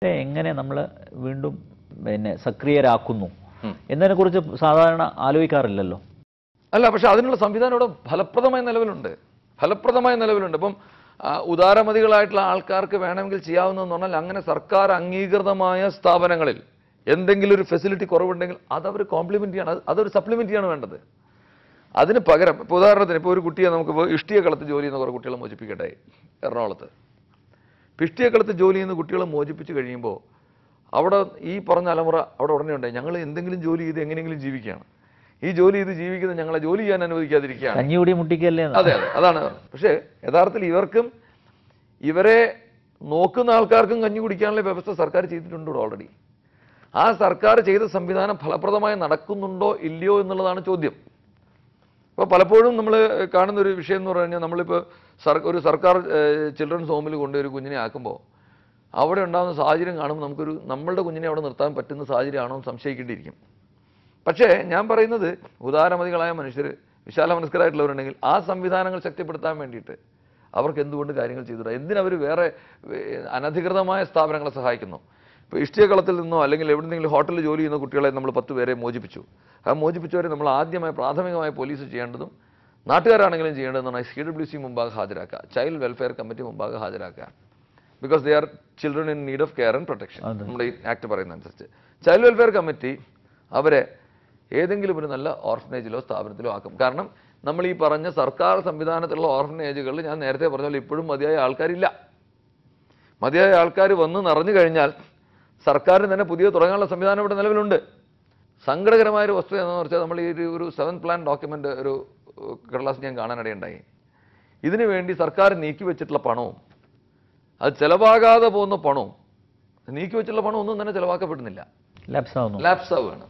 എങ്ങനെ നമ്മൾ വീണ്ടും സക്രിയരാക്കുന്നു എന്നതിനെക്കുറിച്ച് സാധാരണ ആലോചിക്കാറില്ലല്ലോ. അല്ല, പക്ഷെ അതിനുള്ള സംവിധാനം ഇവിടെ ഫലപ്രദമായ നിലവിലുണ്ട്. ഇപ്പം ഉദാരമതികളായിട്ടുള്ള ആൾക്കാർക്ക് വേണമെങ്കിൽ ചെയ്യാവുന്നതെന്ന് പറഞ്ഞാൽ, അങ്ങനെ സർക്കാർ അംഗീകൃതമായ സ്ഥാപനങ്ങളിൽ എന്തെങ്കിലും ഒരു ഫെസിലിറ്റി കുറവുണ്ടെങ്കിൽ അതവർ കോംപ്ലിമെന്റ് ചെയ്യണം, അതൊരു സപ്ലിമെന്റ് ചെയ്യാണ് വേണ്ടത്. അതിന് പകരം ഇപ്പോൾ ഉദാഹരണത്തിന് ഇപ്പോൾ ഒരു കുട്ടിയെ നമുക്ക് ഇഷ്ടികക്കളത്ത് ജോലി ചെയ്യുന്ന കുറേ കുട്ടികളെ മോചിപ്പിക്കട്ടെ എറണാകുളത്ത്. ഇഷ്ടികക്കളത്ത് ജോലി ചെയ്യുന്ന കുട്ടികളെ മോചിപ്പിച്ച് കഴിയുമ്പോൾ അവിടെ ഈ പറഞ്ഞ തലമുറ അവിടെ ഉടനെ ഉണ്ടായി, ഞങ്ങൾ എന്തെങ്കിലും ജോലി ചെയ്ത് എങ്ങനെയെങ്കിലും ജീവിക്കുകയാണ്, ഈ ജോലി ചെയ്ത് ജീവിക്കുന്നത് ഞങ്ങളെ ജോലി ചെയ്യാൻ അനുവദിക്കാതിരിക്കുകയാണ്. കഞ്ഞിയൂടി മുട്ടിക്കല്ലേ. അതെ, അതാണ്. പക്ഷേ യഥാർത്ഥത്തിൽ ഇവരെ നോക്കുന്ന ആൾക്കാർക്കും കഞ്ഞി കുടിക്കാനുള്ള വ്യവസ്ഥ സർക്കാർ ചെയ്തിട്ടുണ്ട് ഓൾറെഡി. ആ സർക്കാർ ചെയ്ത സംവിധാനം ഫലപ്രദമായി നടക്കുന്നുണ്ടോ ഇല്ലയോ എന്നുള്ളതാണ് ചോദ്യം. അപ്പോൾ പലപ്പോഴും നമ്മൾ കാണുന്ന ഒരു വിഷയം എന്ന് പറഞ്ഞു കഴിഞ്ഞാൽ, നമ്മളിപ്പോൾ ഒരു സർക്കാർ ചിൽഡ്രൻസ് ഹോമിൽ കൊണ്ടുപോയി ഒരു കുഞ്ഞിനെ ആക്കുമ്പോൾ അവിടെ ഉണ്ടാകുന്ന സാഹചര്യം കാണുമ്പോൾ നമ്മളുടെ കുഞ്ഞിനെ അവിടെ നിർത്താൻ പറ്റുന്ന സാഹചര്യമാണോ എന്ന് സംശയിക്കേണ്ടിയിരിക്കും. പക്ഷേ ഞാൻ പറയുന്നത്, ഉദാരമതികളായ മനുഷ്യർ, വിശാല മനസ്കരായിട്ടുള്ളവരുണ്ടെങ്കിൽ ആ സംവിധാനങ്ങൾ ശക്തിപ്പെടുത്താൻ വേണ്ടിയിട്ട് അവർക്ക് എന്തുകൊണ്ട് കാര്യങ്ങൾ ചെയ്തുകൂടാ? എന്തിനവർ വേറെ അനധികൃതമായ സ്ഥാപനങ്ങളെ സഹായിക്കുന്നു? ഇപ്പോൾ ഇഷ്ടികകളത്തിൽ നിന്നോ അല്ലെങ്കിൽ എവിടെയെങ്കിലും ഹോട്ടലിൽ ജോലി ചെയ്യുന്ന കുട്ടികളെ നമ്മൾ 10 പേരെ മോചിപ്പിച്ചു. ആ മോചിപ്പിച്ചവരെ നമ്മൾ പ്രാഥമികമായി പോലീസ് ചെയ്യേണ്ടതും നാട്ടുകാരാണെങ്കിലും ചെയ്യേണ്ടതെന്നാണ് CWC മുമ്പാകെ ഹാജരാക്കുക, ചൈൽഡ് വെൽഫെയർ കമ്മിറ്റി മുമ്പാകെ ഹാജരാക്കുക. Because they are children in need of care and protection. നമ്മുടെ ഈ ആക്ട് പറയുന്നതനുസരിച്ച് ചൈൽഡ് വെൽഫെയർ കമ്മിറ്റി അവരെ ഏതെങ്കിലും ഒരു നല്ല ഓർഫനേജിലോ സ്ഥാപനത്തിലോ ആക്കും. കാരണം നമ്മൾ ഈ പറഞ്ഞ സർക്കാർ സംവിധാനത്തിലുള്ള ഓർഫനേജുകളിൽ ഞാൻ നേരത്തെ പറഞ്ഞ പോലെ ഇപ്പോഴും മതിയായ ആൾക്കാരില്ല. മതിയായ ആൾക്കാർ വന്ന് നിറഞ്ഞു കഴിഞ്ഞാൽ സർക്കാരിന് തന്നെ പുതിയ തുടങ്ങാനുള്ള സംവിധാനം ഇവിടെ നിലവിലുണ്ട്. സങ്കടകരമായൊരു വസ്തുത എന്ന് വെച്ചാൽ, നമ്മൾ ഈ ഒരു 7th പ്ലാൻ ഡോക്യുമെൻ്റ് ഒരു കടലാസ് ഞാൻ കാണാനിടയുണ്ടായി. ഇതിനു വേണ്ടി സർക്കാർ നീക്കി വെച്ചിട്ടുള്ള പണവും അത് ചിലവാകാതെ പോകുന്ന പണവും, നീക്കി വെച്ചിട്ടുള്ള പണം ഒന്നും തന്നെ ചിലവാക്കപ്പെടുന്നില്ല, ലാപ്സ് ആവുകയാണ്.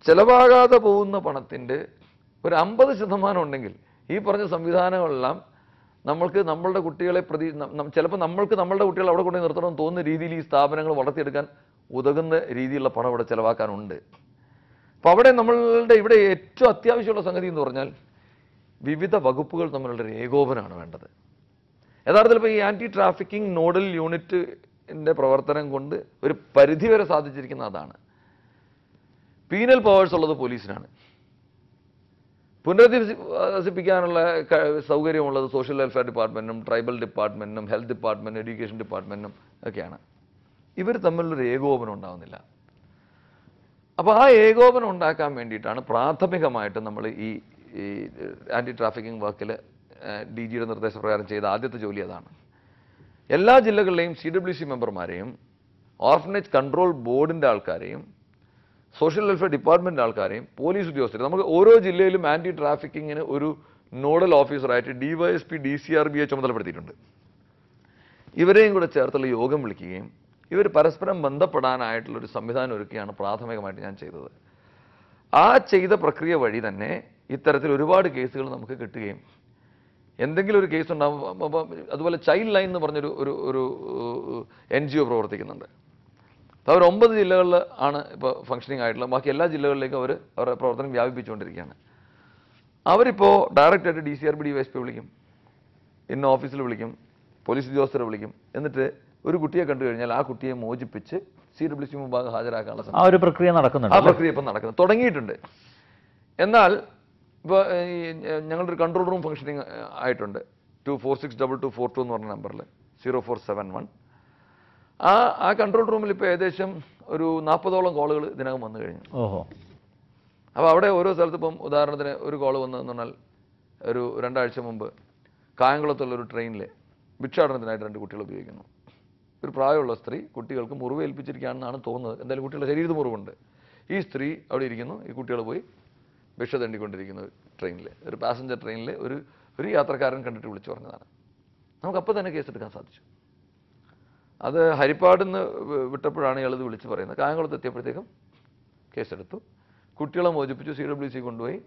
ചിലവാകാതെ പോകുന്ന പണത്തിൻ്റെ ഒരു 50% ഉണ്ടെങ്കിൽ ഈ പറഞ്ഞ സംവിധാനങ്ങളെല്ലാം നമ്മൾക്ക് നമ്മളുടെ കുട്ടികളെ ചിലപ്പോൾ നമ്മളുടെ കുട്ടികളെ അവിടെ കൊണ്ടുപോയി നിർത്തണമെന്ന് തോന്നുന്ന രീതിയിൽ ഈ സ്ഥാപനങ്ങൾ വളർത്തിയെടുക്കാൻ ഉതകുന്ന രീതിയിലുള്ള പണം അവിടെ ചിലവാക്കാനുണ്ട്. അപ്പോൾ അവിടെ നമ്മളുടെ ഇവിടെ ഏറ്റവും അത്യാവശ്യമുള്ള സംഗതി എന്ന് പറഞ്ഞാൽ, വിവിധ വകുപ്പുകൾ തമ്മിലുള്ള ഒരു ഏകോപനമാണ് വേണ്ടത്. യഥാർത്ഥത്തിൽ ഇപ്പോൾ ഈ ആൻറ്റി ട്രാഫിക്കിംഗ് നോഡൽ യൂണിറ്റിൻ്റെ പ്രവർത്തനം കൊണ്ട് ഒരു പരിധിവരെ സാധിച്ചിരിക്കുന്ന അതാണ്. പീനൽ പവേഴ്സ് ഉള്ളത് പോലീസിനാണ്. പുനരധിവസിപ്പിക്കാനുള്ള സൗകര്യമുള്ളത് സോഷ്യൽ വെൽഫെയർ ഡിപ്പാർട്ട്മെൻറ്റിനും ട്രൈബൽ ഡിപ്പാർട്ട്മെൻറ്റിനും ഹെൽത്ത് ഡിപ്പാർട്ട്മെൻറ്റിനും എഡ്യൂക്കേഷൻ ഡിപ്പാർട്ട്മെൻറ്റിനും ഒക്കെയാണ്. ഇവർ തമ്മിലൊരു ഏകോപനം ഉണ്ടാകുന്നില്ല. അപ്പോൾ ആ ഏകോപനം ഉണ്ടാക്കാൻ വേണ്ടിയിട്ടാണ് പ്രാഥമികമായിട്ട് നമ്മൾ ഈ ആൻറ്റി ട്രാഫിക്കിംഗ് വർക്കിൽ DGയുടെ നിർദ്ദേശപ്രകാരം ചെയ്ത ആദ്യത്തെ ജോലി അതാണ്. എല്ലാ ജില്ലകളിലെയും CWC മെമ്പർമാരെയും ഓർഫനേജ് കൺട്രോൾ ബോർഡിൻ്റെ ആൾക്കാരെയും സോഷ്യൽ വെൽഫെയർ ഡിപ്പാർട്ട്മെൻറ്റ് ആൾക്കാരെയും പോലീസ് ഉദ്യോഗസ്ഥരെയും നമുക്ക് ഓരോ ജില്ലയിലും ആൻറ്റി ട്രാഫിക്കിങ്ങിന് ഒരു നോഡൽ ഓഫീസറായിട്ട് DYSP DCRBയെ ചുമതലപ്പെടുത്തിയിട്ടുണ്ട്. ഇവരെയും കൂടെ ചേർത്തുള്ള യോഗം വിളിക്കുകയും ഇവർ പരസ്പരം ബന്ധപ്പെടാനായിട്ടുള്ളൊരു സംവിധാനം ഒരുക്കുകയാണ് പ്രാഥമികമായിട്ട് ഞാൻ ചെയ്തത്. ആ ചെയ്ത പ്രക്രിയ വഴി തന്നെ ഇത്തരത്തിൽ ഒരുപാട് കേസുകൾ നമുക്ക് കിട്ടുകയും, എന്തെങ്കിലും ഒരു കേസ് ഉണ്ടാകുമ്പോൾ, അതുപോലെ ചൈൽഡ് ലൈൻ എന്ന് പറഞ്ഞൊരു ഒരു NGO പ്രവർത്തിക്കുന്നുണ്ട്. അവർ 9 ജില്ലകളിൽ ആണ് ഇപ്പോൾ ഫങ്ഷനിങ് ആയിട്ടുള്ളത്. ബാക്കി എല്ലാ ജില്ലകളിലേക്കും അവരുടെ പ്രവർത്തനം വ്യാപിപ്പിച്ചുകൊണ്ടിരിക്കുകയാണ്. അവരിപ്പോൾ ഡയറക്റ്റായിട്ട് DCRB DYSP വിളിക്കും, ഇന്ന ഓഫീസിൽ വിളിക്കും, പോലീസ് ഉദ്യോഗസ്ഥരെ വിളിക്കും. എന്നിട്ട് ഒരു കുട്ടിയെ കണ്ടു കഴിഞ്ഞാൽ ആ കുട്ടിയെ മോചിപ്പിച്ച് CWC മുമ്പാകെ ഹാജരാക്കാനുള്ള ആ ഒരു പ്രക്രിയ നടക്കുന്നുണ്ട്. ആ പ്രക്രിയ ഇപ്പം നടക്കുന്നത് തുടങ്ങിയിട്ടുണ്ട്. എന്നാൽ ഇപ്പോൾ ഈ ഞങ്ങളുടെ ഒരു കൺട്രോൾ റൂം ഫംഗ്ഷനിങ് ആയിട്ടുണ്ട്. 24622242 എന്ന് പറഞ്ഞ നമ്പറിൽ 0471. ആ കൺട്രോൾ റൂമിൽ ഇപ്പോൾ ഏകദേശം ഒരു 40ഓളം കോളുകൾ ഇതിനകം വന്നു കഴിഞ്ഞു. ഓഹോ. അപ്പോൾ അവിടെ ഓരോ സ്ഥലത്ത് ഇപ്പം ഉദാഹരണത്തിന് ഒരു കോൾ വന്നതെന്ന് പറഞ്ഞാൽ, ഒരു 2 ആഴ്ച മുമ്പ് കായംകുളത്തുള്ളൊരു ട്രെയിനിൽ ഭിക്ഷാടനത്തിനായിട്ട് 2 കുട്ടികൾ ഉപയോഗിക്കുന്നു. ഒരു പ്രായമുള്ള സ്ത്രീ കുട്ടികൾക്ക് മുറിവ് ഏൽപ്പിച്ചിരിക്കുകയാണെന്നാണ് തോന്നുന്നത്. എന്തായാലും കുട്ടികളുടെ ശരീരത്തിൽ മുറിവുണ്ട്. ഈ സ്ത്രീ അവിടെ ഇരിക്കുന്നു, ഈ കുട്ടികൾ പോയി ഭിക്ഷ തണ്ടിക്കൊണ്ടിരിക്കുന്നു. ട്രെയിനിൽ, ഒരു പാസഞ്ചർ ട്രെയിനിൽ ഒരു യാത്രക്കാരൻ കണ്ടിട്ട് വിളിച്ചു പറഞ്ഞതാണ്. നമുക്കപ്പോൾ തന്നെ കേസെടുക്കാൻ സാധിച്ചു. അത് ഹരിപ്പാടിൽ നിന്ന് വിട്ടപ്പോഴാണ് ഇയാളിത് വിളിച്ച് പറയുന്നത്. കായംകുളത്ത് എത്തിയപ്പോഴത്തേക്കും കേസെടുത്തു, കുട്ടികളെ മോചിപ്പിച്ചു, CWC കൊണ്ടുപോയി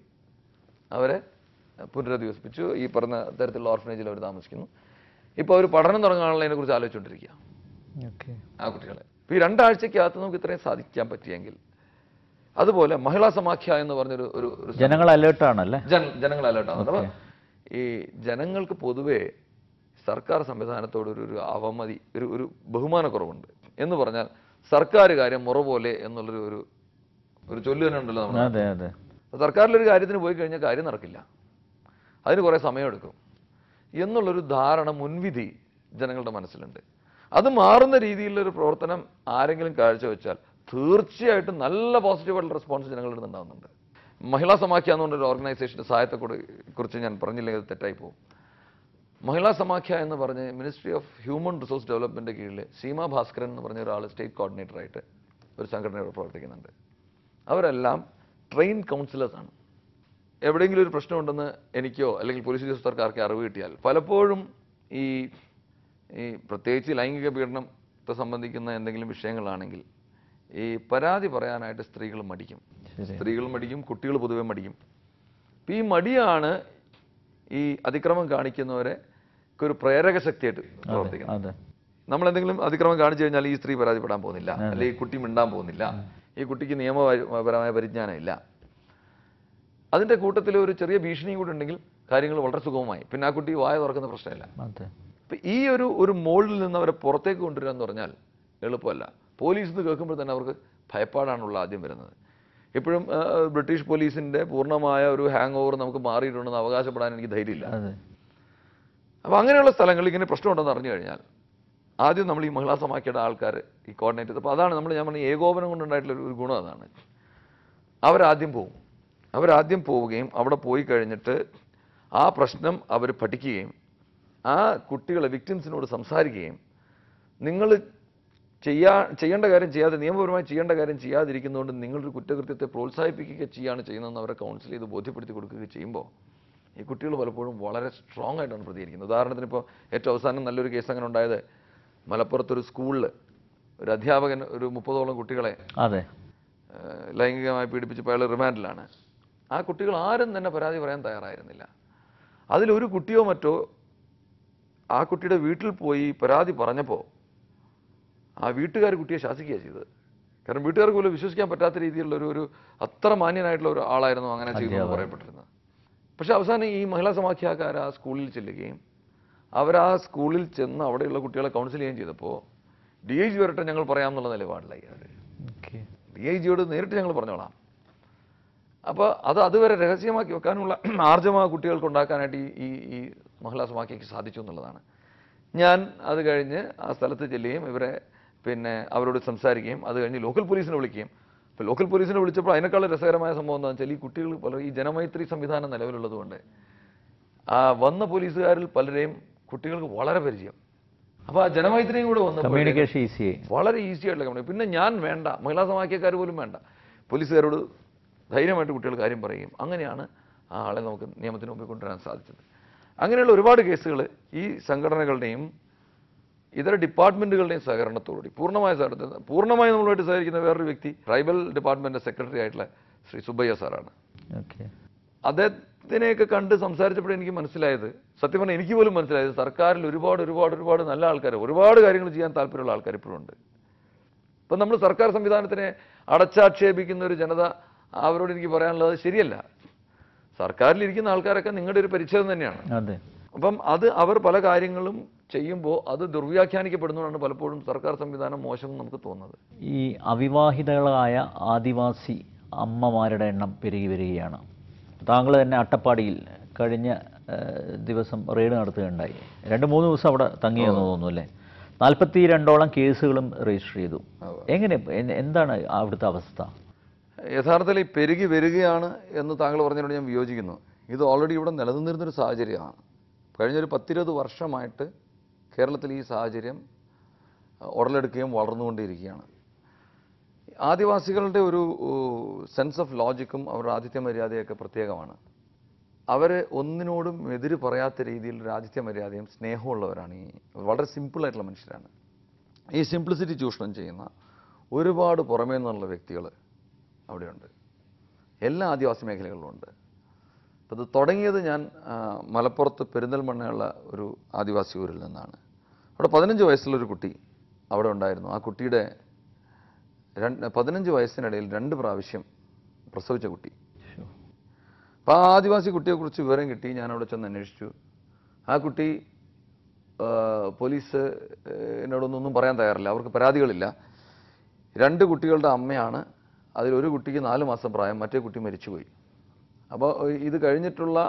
അവരെ പുനരധിവസിപ്പിച്ചു. ഈ പറഞ്ഞ തരത്തിലുള്ള ഓർഫനേജിൽ അവർ താമസിക്കുന്നു. ഇപ്പോൾ അവർ പഠനം തുടങ്ങാനുള്ളതിനെക്കുറിച്ച് ആലോചിച്ചുകൊണ്ടിരിക്കുക ആ കുട്ടികളെ. ഇപ്പോൾ ഈ 2 ആഴ്ചക്കകത്ത് നമുക്ക് ഇത്രയും സാധിക്കാൻ പറ്റിയെങ്കിൽ, അതുപോലെ മഹിളാ സമാഖ്യ എന്ന് പറഞ്ഞൊരു ജനങ്ങൾ അലേർട്ടാണല്ലേ, ജനങ്ങൾ അലേർട്ടാണ്. അപ്പോൾ ഈ ജനങ്ങൾക്ക് പൊതുവേ സർക്കാർ സംവിധാനത്തോട് ഒരു അവമതി, ഒരു ബഹുമാനക്കുറവുണ്ട്. എന്ന് പറഞ്ഞാൽ സർക്കാർ കാര്യം മുറ പോലെ എന്നുള്ളൊരു ഒരു ചൊല്ലു തന്നെ ഉണ്ടല്ലോ നമ്മുടെ അതെ അതെ സർക്കാരിലൊരു കാര്യത്തിന് പോയി കഴിഞ്ഞാൽ കാര്യം നടക്കില്ല, അതിന് കുറേ സമയമെടുക്കും എന്നുള്ളൊരു ധാരണ, മുൻവിധി ജനങ്ങളുടെ മനസ്സിലുണ്ട്. അത് മാറുന്ന രീതിയിലുള്ളൊരു പ്രവർത്തനം ആരെങ്കിലും കാഴ്ചവെച്ചാൽ തീർച്ചയായിട്ടും നല്ല പോസിറ്റീവായിട്ടുള്ള റെസ്പോൺസ് ജനങ്ങളുടെ നിന്ന് ഉണ്ടാകുന്നുണ്ട്. മഹിളാ സമാഖ്യ എന്നുള്ളൊരു ഓർഗനൈസേഷൻ്റെ സഹായത്തെ കുറിച്ച് ഞാൻ പറഞ്ഞില്ലെങ്കിൽ അത് തെറ്റായി പോകും. മഹിളാ സമാഖ്യ എന്ന് പറഞ്ഞ് മിനിസ്ട്രി ഓഫ് ഹ്യൂമൻ റിസോഴ്സ് ഡെവലപ്മെൻറ്റിൻ്റെ കീഴിൽ സീമ ഭാസ്കരൻ എന്ന് പറഞ്ഞ ഒരാൾ സ്റ്റേറ്റ് കോർഡിനേറ്ററായിട്ട് ഒരു സംഘടനയോട് പ്രവർത്തിക്കുന്നുണ്ട്. അവരെല്ലാം ട്രെയിൻ കൗൺസിലേഴ്സാണ്. എവിടെയെങ്കിലും ഒരു പ്രശ്നമുണ്ടെന്ന് എനിക്കോ അല്ലെങ്കിൽ പോലീസ് ഉദ്യോഗസ്ഥർക്കാർക്ക് അറിവ് കിട്ടിയാൽ പലപ്പോഴും ഈ പ്രത്യേകിച്ച് ലൈംഗിക പീഡനത്തെ സംബന്ധിക്കുന്ന എന്തെങ്കിലും വിഷയങ്ങളാണെങ്കിൽ ഈ പരാതി പറയാനായിട്ട് സ്ത്രീകൾ മടിക്കും, കുട്ടികൾ പൊതുവെ മടിക്കും. അപ്പം ഈ മടിയാണ് ഈ അതിക്രമം കാണിക്കുന്നവരെ ഒരു പ്രേരക ശക്തിയായിട്ട് പ്രവർത്തിക്കുന്നത്. നമ്മളെന്തെങ്കിലും അതിക്രമം കാണിച്ചു കഴിഞ്ഞാൽ ഈ സ്ത്രീ പരാതിപ്പെടാൻ പോകുന്നില്ല, അല്ലെങ്കിൽ ഈ കുട്ടി മിണ്ടാൻ പോകുന്നില്ല, ഈ കുട്ടിക്ക് നിയമപരമായ പരിജ്ഞാനമില്ല. അതിൻ്റെ കൂട്ടത്തിൽ ഒരു ചെറിയ ഭീഷണിയും കൂടെ ഉണ്ടെങ്കിൽ കാര്യങ്ങൾ വളരെ സുഗമമായി, പിന്നെ ആ കുട്ടി വായ തുറക്കുന്ന പ്രശ്നമില്ല. അപ്പം ഈ ഒരു മോളിൽ നിന്ന് അവരെ പുറത്തേക്ക് കൊണ്ടുവരിക എന്ന് പറഞ്ഞാൽ എളുപ്പമല്ല. പോലീസ് എന്ന് കേൾക്കുമ്പോൾ തന്നെ അവർക്ക് ഭയപ്പാടാണുള്ള ആദ്യം വരുന്നത്. ഇപ്പോഴും ബ്രിട്ടീഷ് പോലീസിൻ്റെ പൂർണ്ണമായ ഒരു ഹാങ് ഓവർ നമുക്ക് മാറിയിട്ടുണ്ടെന്ന് അവകാശപ്പെടാൻ എനിക്ക് ധൈര്യമില്ല. അപ്പോൾ അങ്ങനെയുള്ള സ്ഥലങ്ങളിൽ ഇങ്ങനെ പ്രശ്നമുണ്ടെന്ന് അറിഞ്ഞു കഴിഞ്ഞാൽ ആദ്യം നമ്മൾ ഈ മഹിളാ സമാഖ്യയുടെ ആൾക്കാർ ഈ കോർഡിനേറ്റ് ചെയ്ത്, അപ്പോൾ അതാണ് ഞാൻ പറഞ്ഞ ഏകോപനം കൊണ്ടുണ്ടായിട്ടുള്ള ഒരു ഗുണം അതാണ്. അവരാദ്യം പോവുകയും അവിടെ പോയി കഴിഞ്ഞിട്ട് ആ പ്രശ്നം അവർ പഠിക്കുകയും ആ കുട്ടികളെ വിക്ടിംസിനോട് സംസാരിക്കുകയും നിങ്ങൾ ചെയ്യേണ്ട കാര്യം ചെയ്യാതെ നിയമപരമായി ചെയ്യേണ്ട കാര്യം ചെയ്യാതിരിക്കുന്നതുകൊണ്ട് നിങ്ങളൊരു കുറ്റകൃത്യത്തെ പ്രോത്സാഹിപ്പിക്കുക ചെയ്യുന്നതെന്ന് അവരെ കൗൺസിൽ ചെയ്ത് ബോധ്യപ്പെടുത്തി കൊടുക്കുകയും ചെയ്യുമ്പോൾ ഈ കുട്ടികൾ പലപ്പോഴും വളരെ സ്ട്രോങ് ആയിട്ടാണ് പ്രതികരിക്കുന്നത്. ഉദാഹരണത്തിന് ഇപ്പോൾ ഏറ്റവും അവസാനം നല്ലൊരു കേസ് അങ്ങനെ ഉണ്ടായത് മലപ്പുറത്തൊരു സ്കൂളിൽ ഒരു അധ്യാപകൻ ഒരു 30ഓളം കുട്ടികളെ ലൈംഗികമായി പീഡിപ്പിച്ചപ്പോൾ അയാൾ റിമാൻഡിലാണ്. ആ കുട്ടികൾ ആരും തന്നെ പരാതി പറയാൻ തയ്യാറായിരുന്നില്ല. അതിലൊരു കുട്ടിയോ മറ്റോ ആ കുട്ടിയുടെ വീട്ടിൽ പോയി പരാതി പറഞ്ഞപ്പോൾ ആ വീട്ടുകാർ കുട്ടിയെ ശാസിക്കുകയാണ് ചെയ്തത്. കാരണം വീട്ടുകാർക്ക് പോലും വിശ്വസിക്കാൻ പറ്റാത്ത രീതിയിലുള്ള ഒരു അത്ര മാന്യനായിട്ടുള്ള ഒരു ആളായിരുന്നു അങ്ങനെ ചെയ്തെന്ന് പറയപ്പെട്ടിരുന്നത്. പക്ഷെ അവസാനം ഈ മഹിളാ സമാഖ്യക്കാർ ആ സ്കൂളിൽ ചെല്ലുകയും അവർ ആ സ്കൂളിൽ ചെന്ന് അവിടെയുള്ള കുട്ടികളെ കൗൺസിൽ ചെയ്യുകയും ചെയ്തപ്പോൾ DIG വരട്ടെ ഞങ്ങൾ പറയാമെന്നുള്ള നിലപാടിലായി. അവർ DIGയോട് നേരിട്ട് ഞങ്ങൾ പറഞ്ഞോളാം. അപ്പോൾ അതുവരെ രഹസ്യമാക്കി വെക്കാനുള്ള ആർജവ കുട്ടികൾക്ക് ഉണ്ടാക്കാനായിട്ട് ഈ മഹിളാ സമാഖ്യയ്ക്ക് സാധിച്ചു എന്നുള്ളതാണ്. ഞാൻ അത് കഴിഞ്ഞ് ആ സ്ഥലത്ത് ചെല്ലുകയും ഇവരെ അവരോട് സംസാരിക്കുകയും അത് കഴിഞ്ഞ് ലോക്കൽ പോലീസിനെ വിളിക്കുകയും, ഇപ്പോൾ ലോക്കൽ പോലീസിനെ വിളിച്ചപ്പോൾ അതിനേക്കാൾ രസകരമായ സംഭവം എന്താണെന്ന് വെച്ചാൽ ഈ കുട്ടികൾ പലരും ഈ ജനമൈത്രി സംവിധാനം നിലവിലുള്ളതുകൊണ്ട് ആ വന്ന പോലീസുകാരിൽ പലരെയും കുട്ടികൾക്ക് വളരെ പരിചയം. അപ്പോൾ ആ ജനമൈത്രിയും കൂടെ വന്ന് കമ്മ്യൂണിക്കേഷൻ വളരെ ഈസി ആയിട്ടുള്ള കമ്മ്യൂണിക്കേഷൻ. പിന്നെ ഞാൻ വേണ്ട, മഹിളാ സമാഖ്യക്കാർ പോലും വേണ്ട, പോലീസുകാരോട് ധൈര്യമായിട്ട് കുട്ടികൾ കാര്യം പറയുകയും അങ്ങനെയാണ് ആ ആളെ നമുക്ക് നിയമത്തിന് മുമ്പിൽ കൊണ്ടുവരാൻ സാധിച്ചത്. അങ്ങനെയുള്ള ഒരുപാട് കേസുകൾ ഈ സംഘടനകളുടെയും ഇതര ഡിപ്പാർട്ട്മെൻറ്റുകളുടെയും സഹകരണത്തോടുകൂടി പൂർണ്ണമായി നമ്മളുമായിട്ട് സഹകരിക്കുന്ന വേറൊരു വ്യക്തി ട്രൈബൽ ഡിപ്പാർട്ട്മെൻറ്റ് സെക്രട്ടറി ആയിട്ടുള്ള ശ്രീ സുബ്ബയ്യ സാറാണ്. അദ്ദേഹത്തിനെയൊക്കെ കണ്ട് സംസാരിച്ചപ്പോൾ എനിക്ക് മനസ്സിലായത്, സത്യം പറഞ്ഞാൽ എനിക്ക് പോലും മനസ്സിലായത്, സർക്കാരിൽ ഒരുപാട് നല്ല ആൾക്കാർ, ഒരുപാട് കാര്യങ്ങൾ ചെയ്യാൻ താല്പര്യമുള്ള ആൾക്കാർ ഇപ്പോഴും ഉണ്ട്. ഇപ്പം നമ്മൾ സർക്കാർ സംവിധാനത്തിനെ അടച്ചാക്ഷേപിക്കുന്ന ഒരു ജനത, അവരോട് എനിക്ക് പറയാനുള്ളത് ശരിയല്ല. സർക്കാരിലിരിക്കുന്ന ആൾക്കാരൊക്കെ നിങ്ങളുടെ ഒരു പരിച്ഛേദം തന്നെയാണ്. അപ്പം അവർ പല കാര്യങ്ങളും ചെയ്യുമ്പോൾ അത് ദുർവ്യാഖ്യാനിക്കപ്പെടുന്നതാണ് പലപ്പോഴും സർക്കാർ സംവിധാനം മോശം നമുക്ക് തോന്നുന്നത്. ഈ അവിവാഹിതകളായ ആദിവാസി അമ്മമാരുടെ എണ്ണം പെരുകി വരികയാണ്. താങ്കൾ തന്നെ അട്ടപ്പാടിയിൽ കഴിഞ്ഞ ദിവസം റെയ്ഡ് നടത്തുകയുണ്ടായി. 2-3 ദിവസം അവിടെ തങ്ങിയെന്ന് തോന്നുന്നു അല്ലേ? 42ഓളം കേസുകളും രജിസ്റ്റർ ചെയ്തു. എന്താണ് അവിടുത്തെ അവസ്ഥ? യഥാർത്ഥത്തിൽ ഈ പെരുകി വരികയാണ് എന്ന് താങ്കൾ പറഞ്ഞതിനോട് ഞാൻ വിയോജിക്കുന്നു. ഇത് ഓൾറെഡി ഇവിടെ നിലനിന്നിരുന്നൊരു സാഹചര്യമാണ്. കഴിഞ്ഞൊരു 10-20 വർഷമായിട്ട് കേരളത്തിൽ ഈ സാഹചര്യം ഉടലെടുക്കുകയും വളർന്നുകൊണ്ടിരിക്കുകയാണ്. ആദിവാസികളുടെ ഒരു സെൻസ് ഓഫ് ലോജിക്കും അവരുടെ ആതിഥ്യ മര്യാദയൊക്കെ പ്രത്യേകമാണ്. അവർ ഒന്നിനോടും എതിര് പറയാത്ത രീതിയിലൊരു ആതിഥ്യ മര്യാദയും സ്നേഹമുള്ളവരാണ്. വളരെ സിമ്പിളായിട്ടുള്ള മനുഷ്യരാണ്. ഈ സിംപ്ലിസിറ്റി ചൂഷണം ചെയ്യുന്ന ഒരുപാട് പുറമേ നിന്നുള്ള വ്യക്തികൾ അവിടെയുണ്ട്. എല്ലാ ആദിവാസി മേഖലകളിലും ഉണ്ട്. അപ്പോൾ ഇത് തുടങ്ങിയത് ഞാൻ മലപ്പുറത്ത് പെരിന്തൽമണ്ണയുള്ള ഒരു ആദിവാസി ഊരിൽ നിന്നാണ്. അവിടെ 15 വയസ്സുള്ളൊരു കുട്ടി അവിടെ ഉണ്ടായിരുന്നു. ആ കുട്ടിയുടെ 15 വയസ്സിനിടയിൽ 2 പ്രാവശ്യം പ്രസവിച്ച കുട്ടി. അപ്പോൾ ആ ആദിവാസി കുട്ടിയെക്കുറിച്ച് വിവരം കിട്ടി. ഞാൻ അവിടെ ചെന്ന് അന്വേഷിച്ചു. ആ കുട്ടി പോലീസ് എന്നോടൊന്നും പറയാൻ തയ്യാറില്ല, അവർക്ക് പരാതികളില്ല. 2 കുട്ടികളുടെ അമ്മയാണ്. അതിലൊരു കുട്ടിക്ക് 4 മാസം പ്രായം, മറ്റേ കുട്ടി മരിച്ചുപോയി. അപ്പോൾ ഇത് കഴിഞ്ഞിട്ടുള്ള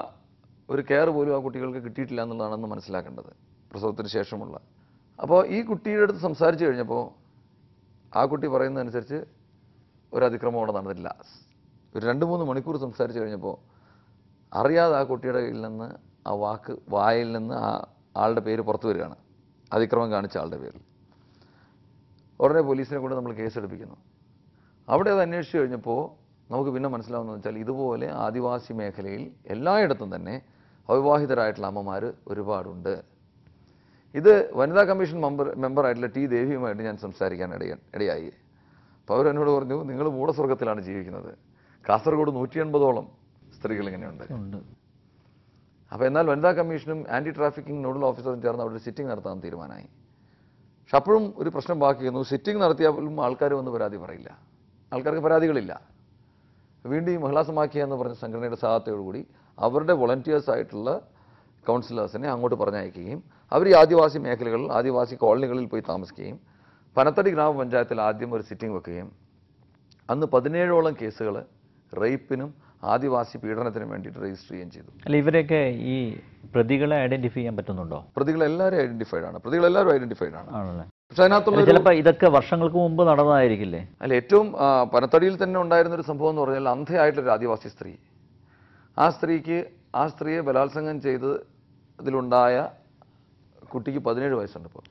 ഒരു കെയർ പോലും ആ കുട്ടികൾക്ക് കിട്ടിയിട്ടില്ല എന്നുള്ളതാണെന്ന് മനസ്സിലാക്കേണ്ടത്, പ്രസവത്തിന് ശേഷമുള്ള. അപ്പോൾ ഈ കുട്ടിയുടെ അടുത്ത് സംസാരിച്ചു കഴിഞ്ഞപ്പോൾ ആ കുട്ടി പറയുന്നതനുസരിച്ച് ഒരു അതിക്രമം അവിടെ നടന്നിട്ടില്ല. ഒരു 2-3 മണിക്കൂർ സംസാരിച്ചു കഴിഞ്ഞപ്പോൾ അറിയാതെ ആ കുട്ടിയുടെ കയ്യിൽ നിന്ന് ആ വായിൽ നിന്ന് ആ ആളുടെ പേര് പുറത്തു വരികയാണ്, അതിക്രമം കാണിച്ച ആളുടെ പേരിൽ. ഉടനെ പോലീസിനെ കൊണ്ട് നമ്മൾ കേസെടുപ്പിക്കുന്നു. അവിടെ അത് അന്വേഷിച്ച് കഴിഞ്ഞപ്പോൾ നമുക്ക് പിന്നെ മനസ്സിലാവുന്നതെന്ന് വെച്ചാൽ ഇതുപോലെ ആദിവാസി മേഖലയിൽ എല്ലായിടത്തും തന്നെ അവിവാഹിതരായിട്ടുള്ള അമ്മമാർ ഒരുപാടുണ്ട്. ഇത് വനിതാ കമ്മീഷൻ മെമ്പറായിട്ടുള്ള ടി ദേവിയുമായിട്ട് ഞാൻ സംസാരിക്കാൻ ഇടയായി. അപ്പോൾ അവരെന്നോട് പറഞ്ഞു, നിങ്ങൾ മൂടസ്വർഗത്തിലാണ് ജീവിക്കുന്നത്. കാസർഗോഡ് 180ഓളം സ്ത്രീകൾ ഇങ്ങനെയുണ്ട്. അപ്പോൾ എന്നാൽ വനിതാ കമ്മീഷനും ആൻറ്റി ട്രാഫിക്കിംഗ് നോഡൽ ഓഫീസറും ചേർന്ന് അവിടെ ഒരു സിറ്റിംഗ് നടത്താൻ തീരുമാനമായി. പക്ഷെ അപ്പോഴും ഒരു പ്രശ്നം ബാക്കി വന്നു. സിറ്റിംഗ് നടത്തിയാലും ആൾക്കാർ വന്ന് പരാതി പറയില്ല, ആൾക്കാർക്ക് പരാതികളില്ല. വീണ്ടും ഈ മഹിളാ സമാഖ്യ എന്ന് പറഞ്ഞ സംഘടനയുടെ സഹായത്തോടുകൂടി അവരുടെ വോളണ്ടിയേഴ്സ് ആയിട്ടുള്ള കൗൺസിലേഴ്സിനെ അങ്ങോട്ട് പറഞ്ഞയക്കുകയും അവർ ഈ ആദിവാസി മേഖലകളിൽ, ആദിവാസി കോളനികളിൽ പോയി താമസിക്കുകയും പനത്തടി ഗ്രാമപഞ്ചായത്തിൽ ആദ്യം ഒരു സിറ്റിംഗ് വെക്കുകയും അന്ന് 17ഓളം കേസുകൾ റേപ്പിനും ആദിവാസി പീഡനത്തിനും വേണ്ടിയിട്ട് രജിസ്റ്റർ ചെയ്യുകയും ചെയ്തു. അല്ല, ഇവരെയൊക്കെ ഈ പ്രതികളെ ഐഡന്റിഫൈ ചെയ്യാൻ പറ്റുന്നുണ്ടോ? പ്രതികളെല്ലാവരും ഐഡന്റിഫൈഡ് ആണ്. ആണല്ലേ? പക്ഷെ അതിനകത്തുള്ള ചിലപ്പോൾ ഇതൊക്കെ വർഷങ്ങൾക്ക് മുമ്പ് നടന്നതായിരിക്കില്ലേ? അല്ല, ഏറ്റവും പനത്തടിയിൽ തന്നെ ഉണ്ടായിരുന്നൊരു സംഭവം എന്ന് പറഞ്ഞാൽ അന്ധയായിട്ടൊരു ആദിവാസി സ്ത്രീ. ആ സ്ത്രീയെ ബലാത്സംഗം ചെയ്തതിലുണ്ടായ കുട്ടിക്ക് 17 വയസ്സുണ്ട് ഇപ്പോൾ.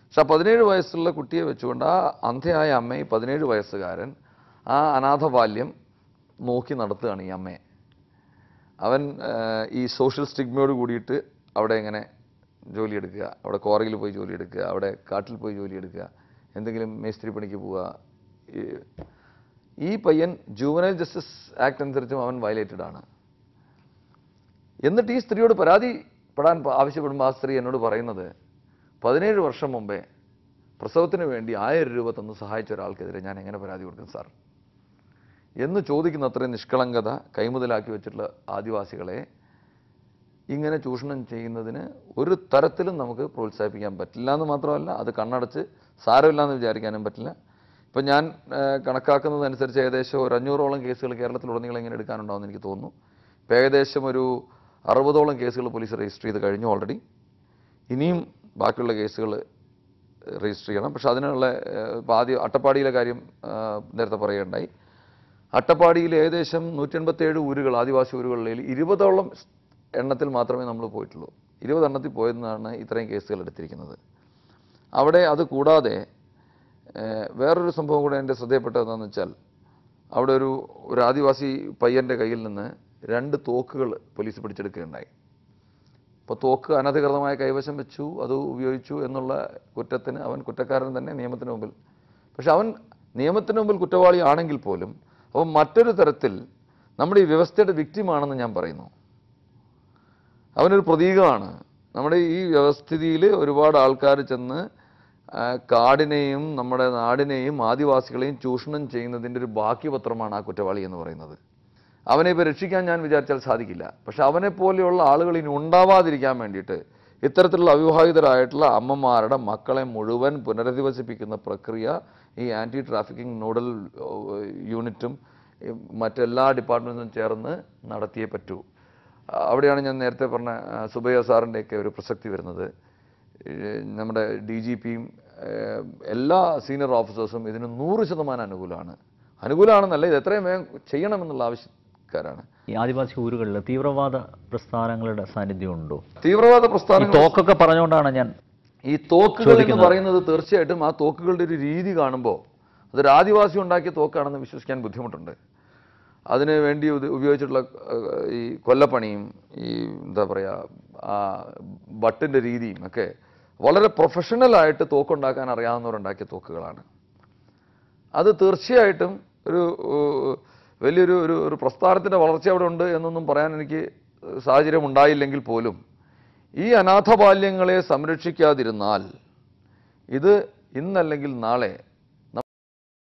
പക്ഷെ ആ 17 വയസ്സുള്ള കുട്ടിയെ വെച്ചുകൊണ്ട് ആ അന്ധയായ അമ്മയെ 17 വയസ്സുകാരൻ ആ അനാഥ ബാല്യം നോക്കി നടത്തുകയാണ് ഈ അമ്മയെ. അവൻ ഈ സോഷ്യൽ സ്റ്റിഗ്മയോട് കൂടിയിട്ട് അവിടെ ഇങ്ങനെ ജോലിയെടുക്കുക, അവിടെ ക്വാറിയിൽ പോയി ജോലിയെടുക്കുക, അവിടെ കാട്ടിൽ പോയി ജോലിയെടുക്കുക, എന്തെങ്കിലും മേസ്ത്രി പണിക്ക് പോവുക. ഈ പയ്യൻ ജുവനൈൽ ജസ്റ്റിസ് ആക്ട് അനുസരിച്ചും അവൻ വയലേറ്റഡ് ആണ്. എന്നിട്ട് ഈ സ്ത്രീയോട് പരാതിപ്പെടാൻ ആവശ്യപ്പെടുമ്പോൾ ആ സ്ത്രീ എന്നോട് പറയുന്നത്, 17 വർഷം മുമ്പേ പ്രസവത്തിന് വേണ്ടി 1000 രൂപ തന്ന് സഹായിച്ച ഒരാൾക്കെതിരെ ഞാൻ എങ്ങനെ പരാതി കൊടുക്കും സാർ എന്ന് ചോദിക്കുന്ന അത്രയും നിഷ്കളങ്കത കൈമുതലാക്കി വെച്ചിട്ടുള്ള ആദിവാസികളെ ഇങ്ങനെ ചൂഷണം ചെയ്യുന്നതിന് ഒരു തരത്തിലും നമുക്ക് പ്രോത്സാഹിപ്പിക്കാൻ പറ്റില്ല എന്ന് മാത്രമല്ല, അത് കണ്ണടച്ച് സാരമില്ല എന്ന് വിചാരിക്കാനും പറ്റില്ല. ഇപ്പം ഞാൻ കണക്കാക്കുന്നതനുസരിച്ച് ഏകദേശം ഒരു 500ഓളം കേസുകൾ കേരളത്തിലുടനീളം ഇങ്ങനെ എടുക്കാനുണ്ടാവുമെന്ന് എനിക്ക് തോന്നുന്നു. ഇപ്പം ഏകദേശം ഒരു 60ഓളം കേസുകൾ പോലീസ് രജിസ്റ്റർ ചെയ്ത് കഴിഞ്ഞു ഓൾറെഡി. ഇനിയും ബാക്കിയുള്ള കേസുകൾ രജിസ്റ്റർ ചെയ്യണം. പക്ഷെ അതിനുള്ള ഇപ്പോൾ ആദ്യം അട്ടപ്പാടിയിലെ കാര്യം നേരത്തെ പറയുകയുണ്ടായി. അട്ടപ്പാടിയിൽ ഏകദേശം 187 ഊരുകൾ, ആദിവാസി ഊരുകളിൽ 20ഓളം എണ്ണത്തിൽ മാത്രമേ നമ്മൾ പോയിട്ടുള്ളൂ. 20 എണ്ണത്തിൽ പോയതെന്നാണ് ഇത്രയും കേസുകൾ എടുത്തിരിക്കുന്നത്. അവിടെ അത് കൂടാതെ വേറൊരു സംഭവം കൂടെ എൻ്റെ ശ്രദ്ധയപ്പെട്ടതെന്ന് വെച്ചാൽ, അവിടെ ഒരു ആദിവാസി പയ്യൻ്റെ കയ്യിൽ നിന്ന് 2 തോക്കുകൾ പോലീസ് പിടിച്ചെടുക്കുകയുണ്ടായി. അപ്പോൾ തോക്ക് അനധികൃതമായ കൈവശം വെച്ചു, അത് ഉപയോഗിച്ചു എന്നുള്ള കുറ്റത്തിന് അവൻ കുറ്റക്കാരൻ തന്നെ നിയമത്തിന് മുമ്പിൽ. പക്ഷെ അവൻ നിയമത്തിന് മുമ്പിൽ കുറ്റവാളി ആണെങ്കിൽ പോലും അവൻ മറ്റൊരു തരത്തിൽ നമ്മുടെ ഈ വ്യവസ്ഥയുടെ വിക്ടിമാണെന്ന് ഞാൻ പറയുന്നു. അവനൊരു പ്രതീകമാണ്. നമ്മുടെ ഈ വ്യവസ്ഥിതിയിൽ ഒരുപാട് ആൾക്കാർ ചെന്ന് കാടിനെയും നമ്മുടെ നാടിനെയും ആദിവാസികളെയും ചൂഷണം ചെയ്യുന്നതിൻ്റെ ഒരു ബാക്കി പത്രമാണ് ആ കുറ്റവാളി എന്ന് പറയുന്നത്. അവനെ ഇപ്പോൾ രക്ഷിക്കാൻ ഞാൻ വിചാരിച്ചാൽ സാധിക്കില്ല. പക്ഷെ അവനെപ്പോലെയുള്ള ആളുകൾ ഇനി ഉണ്ടാവാതിരിക്കാൻ വേണ്ടിയിട്ട് ഇത്തരത്തിലുള്ള അവിവാഹിതരായിട്ടുള്ള അമ്മമാരുടെ മക്കളെ മുഴുവൻ പുനരധിവസിപ്പിക്കുന്ന പ്രക്രിയ ഈ ആൻറ്റി ട്രാഫിക്കിംഗ് നോഡൽ യൂണിറ്റും മറ്റെല്ലാ ഡിപ്പാർട്ട്മെൻറ്റും ചേർന്ന് നടത്തിയേ പറ്റൂ. അവിടെയാണ് ഞാൻ നേരത്തെ പറഞ്ഞ സുബയ്യ സാറിൻ്റെയൊക്കെ ഒരു പ്രസക്തി വരുന്നത്. നമ്മുടെ DGPയും എല്ലാ സീനിയർ ഓഫീസേഴ്സും ഇതിന് 100% അനുകൂലമാണെന്നല്ല, ഇത് എത്രയും വേഗം ചെയ്യണമെന്നുള്ള ആവശ്യക്കാരാണ്. ഈ ആദിവാസി ഊരുകളിൽ തീവ്രവാദ പ്രസ്ഥാനങ്ങളുടെ സാന്നിധ്യം ഉണ്ടോ? തീവ്രവാദ പ്രസ്ഥാനങ്ങൾ തോക്കൊക്കെ പറഞ്ഞുകൊണ്ടാണ് ഞാൻ ഈ തോക്കുകൾ എന്ന് പറയുന്നത്. തീർച്ചയായിട്ടും ആ തോക്കുകളുടെ ഒരു രീതി കാണുമ്പോൾ അതൊരു ആദിവാസി ഉണ്ടാക്കിയ തോക്കാണെന്ന് വിശ്വസിക്കാൻ ബുദ്ധിമുട്ടുണ്ട്. അതിന് വേണ്ടി ഉപയോഗിച്ചിട്ടുള്ള ഈ കൊല്ലപ്പണിയും ഈ എന്താ പറയുക ആ ബട്ടിൻ്റെ രീതിയും ഒക്കെ വളരെ പ്രൊഫഷണലായിട്ട് തോക്കുണ്ടാക്കാൻ അറിയാവുന്നവരുണ്ടാക്കിയ തോക്കുകളാണ്. അത് തീർച്ചയായിട്ടും വലിയൊരു ഒരു പ്രസ്ഥാനത്തിൻ്റെ വളർച്ച അവിടെ ഉണ്ട് എന്നൊന്നും പറയാൻ എനിക്ക് സാഹചര്യം ഉണ്ടായില്ലെങ്കിൽ പോലും ഈ അനാഥ ബാല്യങ്ങളെ സംരക്ഷിക്കാതിരുന്നാൽ ഇത് ഇന്നല്ലെങ്കിൽ നാളെ